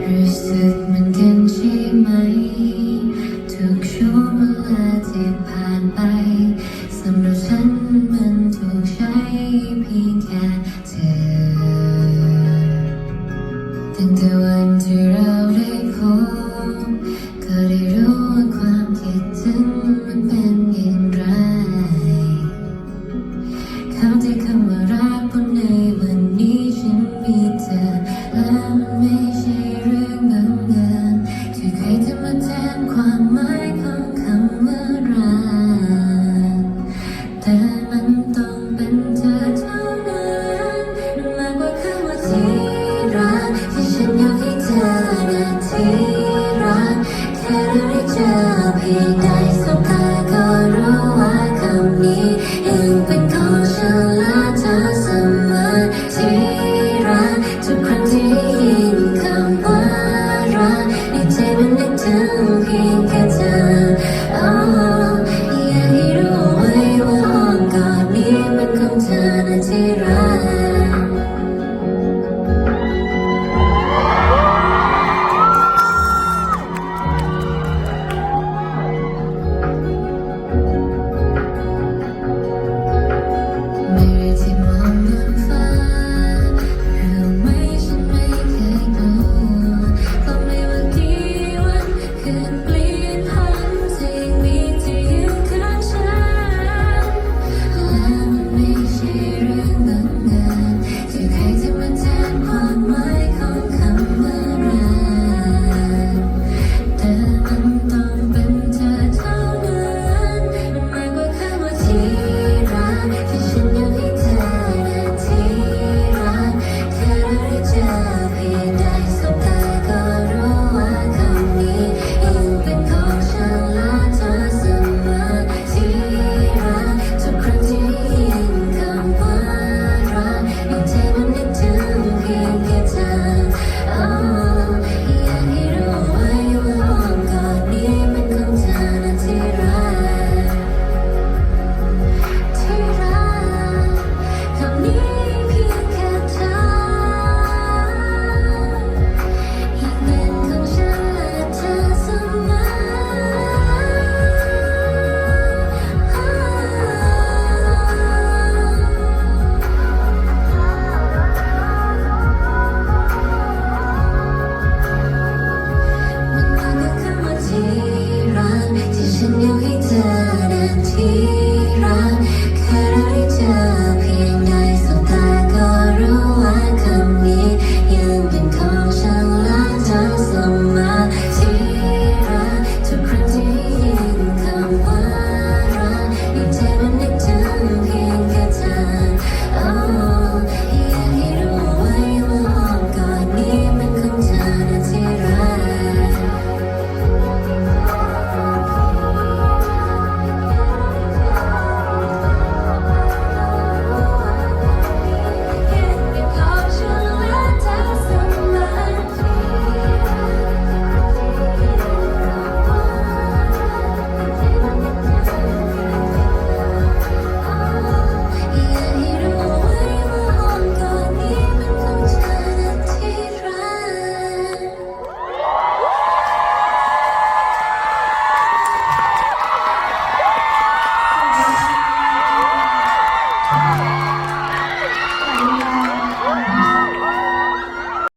รู้สึกเหมือนกันใช่ไหมทุกช่วงเวลาที่ผ่านไปสำหรับฉันมันถูกใช้เพียงแค่เธอตั้งแต่วันที่เราได้พบก็ได้รู้ว่าความคิดถึงมันเป็นอย่างไรเข้าใจคำว่ารักเพราะในวันนี้ฉันมีเธอและมันไม่ใช่เรื่องบังเอิญที่ใครจะมาแทนความหมายของคำว่ารักแต่มันต้องเป็นเธอเท่านั้นมากกว่าคำว่าที่รักที่ฉันอยากให้เธอนะที่รักแค่เราได้เจอเพียงได้สบตาก็รู้ว่าคำนี้ยังเป็นของฉันและเธอเสมอที่รักทุกครั้งที่ได้ยินคำว่ารักในใจมันนึกถึงเพียงแค่เธอ อยากให้รู้ไว้ว่าอ้อมกอดนี้เป็นของเธอนะที่รักไม่ได้ที่มองบนฟ้ารู้ไหมฉันไม่เคยกลัวก็ไม่ว่ากี่วันคืนเปลี่ยนพันสิ่งมีที่อยู่ข้างฉันและมันไม่ใช่เรื่องบังเอิญที่ใครจะมาแทนความหมายของคำว่ารักแต่มันต้องเป็นเธอเท่านั้นมากกว่าคำว่าที่รักที่ฉันอยากให้เธอนะที่รักแค่เราได้เจอเพียงได้สบตาก็รู้ว่าคำนี้ยังเป็นของฉันและเธอเสมอที่รักทุกครั้งที่ได้ยินคำว่ารักในใจมันนึกถึงเพียงแค่เธอ